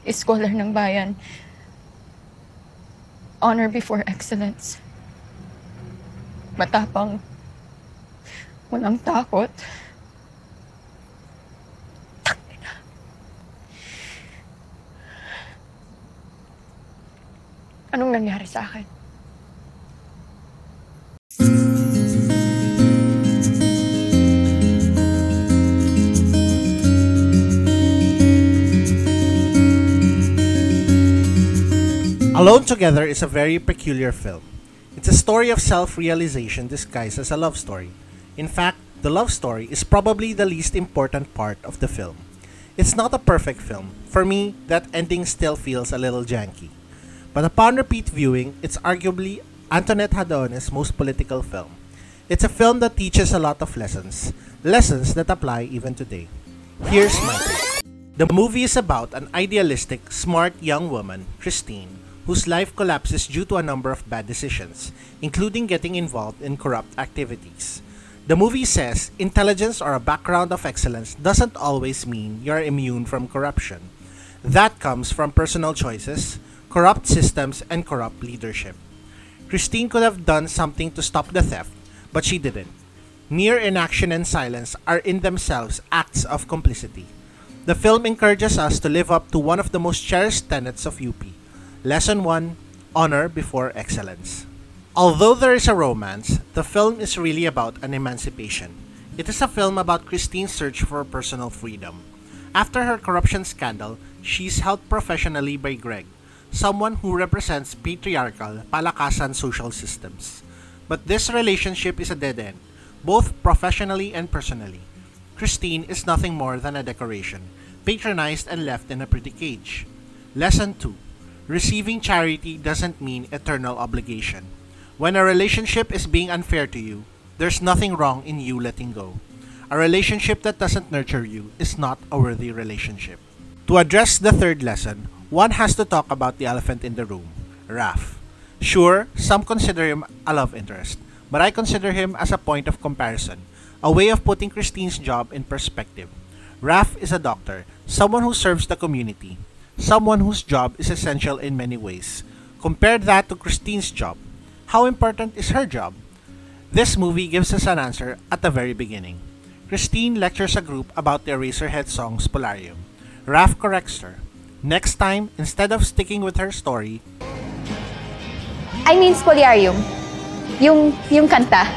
Scholar ng bayan. Honor before excellence. Matapang. Walang takot. Anong nangyari sa akin? Alone Together is a very peculiar film. It's a story of self-realization disguised as a love story. In fact, the love story is probably the least important part of the film. It's not a perfect film. For me, that ending still feels a little janky. But upon repeat viewing, it's arguably Antoinette Hadon's most political film. It's a film that teaches a lot of lessons that apply even today. Here's my take. The movie is about an idealistic, smart young woman, Christine, whose life collapses due to a number of bad decisions, including getting involved in corrupt activities. The movie says intelligence or a background of excellence doesn't always mean you're immune from corruption. That comes from personal choices, corrupt systems, and corrupt leadership. Christine could have done something to stop the theft, but she didn't. Mere inaction and silence are in themselves acts of complicity. The film encourages us to live up to one of the most cherished tenets of UP. Lesson 1, Honor before Excellence. Although there is a romance, the film is really about an emancipation. It is a film about Christine's search for personal freedom. After her corruption scandal, she is helped professionally by Greg, someone who represents patriarchal, palakasan social systems. But this relationship is a dead end, both professionally and personally. Christine is nothing more than a decoration, patronized and left in a pretty cage. Lesson 2. Receiving charity doesn't mean eternal obligation. When a relationship is being unfair to you, there's nothing wrong in you letting go. A relationship that doesn't nurture you is not a worthy relationship. To address the third lesson, one has to talk about the elephant in the room, Raph. Sure, some consider him a love interest, but I consider him as a point of comparison, a way of putting Christine's job in perspective. Raph is a doctor, someone who serves the community, someone whose job is essential in many ways. Compare that to Christine's job. How important is her job? This movie gives us an answer at the very beginning. Christine lectures a group about the Eraserhead song's Polarium. Raph corrects her. Next time, instead of sticking with her story, I mean Spoliarium. Yung kanta.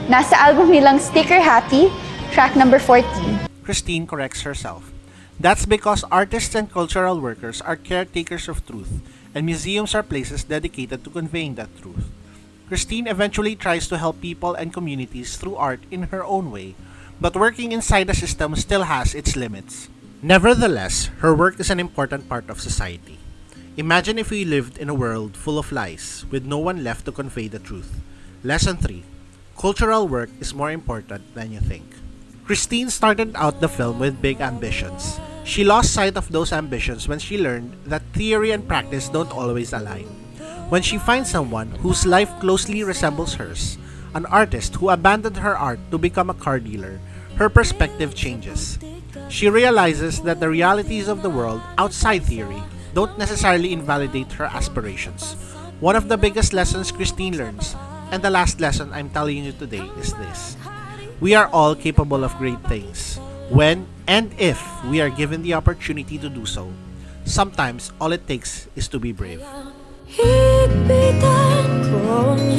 Nasa album nilang Sticker Happy, track number 14. Christine corrects herself. That's because artists and cultural workers are caretakers of truth, and museums are places dedicated to conveying that truth. Christine eventually tries to help people and communities through art in her own way, but working inside the system still has its limits. Nevertheless, her work is an important part of society. Imagine if we lived in a world full of lies, with no one left to convey the truth. Lesson 3. Cultural work is more important than you think. Christine started out the film with big ambitions. She lost sight of those ambitions when she learned that theory and practice don't always align. When she finds someone whose life closely resembles hers, an artist who abandoned her art to become a car dealer, her perspective changes. She realizes that the realities of the world outside theory don't necessarily invalidate her aspirations. One of the biggest lessons Christine learns, and the last lesson I'm telling you today, is this. We are all capable of great things, when and if we are given the opportunity to do so. Sometimes all it takes is to be brave. Higpitan ko ang